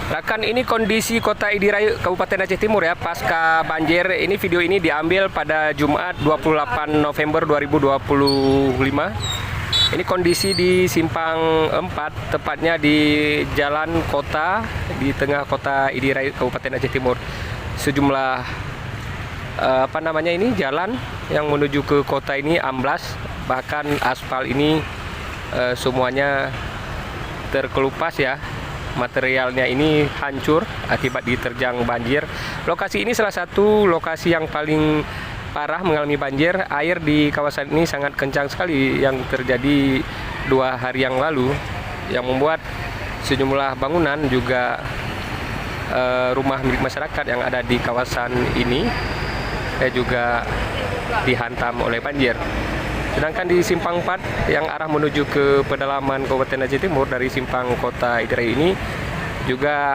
Rekan, ini kondisi Kota Idirai Kabupaten Aceh Timur ya pasca banjir. Ini video ini diambil pada Jumat 28 November 2025. Ini kondisi di Simpang 4, tepatnya di Jalan Kota di tengah Kota Idirai Kabupaten Aceh Timur. Sejumlah jalan yang menuju ke kota ini amblas, bahkan aspal ini semuanya terkelupas ya. Materialnya ini hancur akibat diterjang banjir. Lokasi ini salah satu lokasi yang paling parah mengalami banjir. Air di kawasan ini sangat kencang sekali yang terjadi 2 hari yang lalu, yang membuat sejumlah bangunan juga rumah milik masyarakat yang ada di kawasan ini juga dihantam oleh banjir. Sedangkan di Simpang 4 yang arah menuju ke pedalaman Kabupaten Aceh Timur dari Simpang Kota Idirai ini juga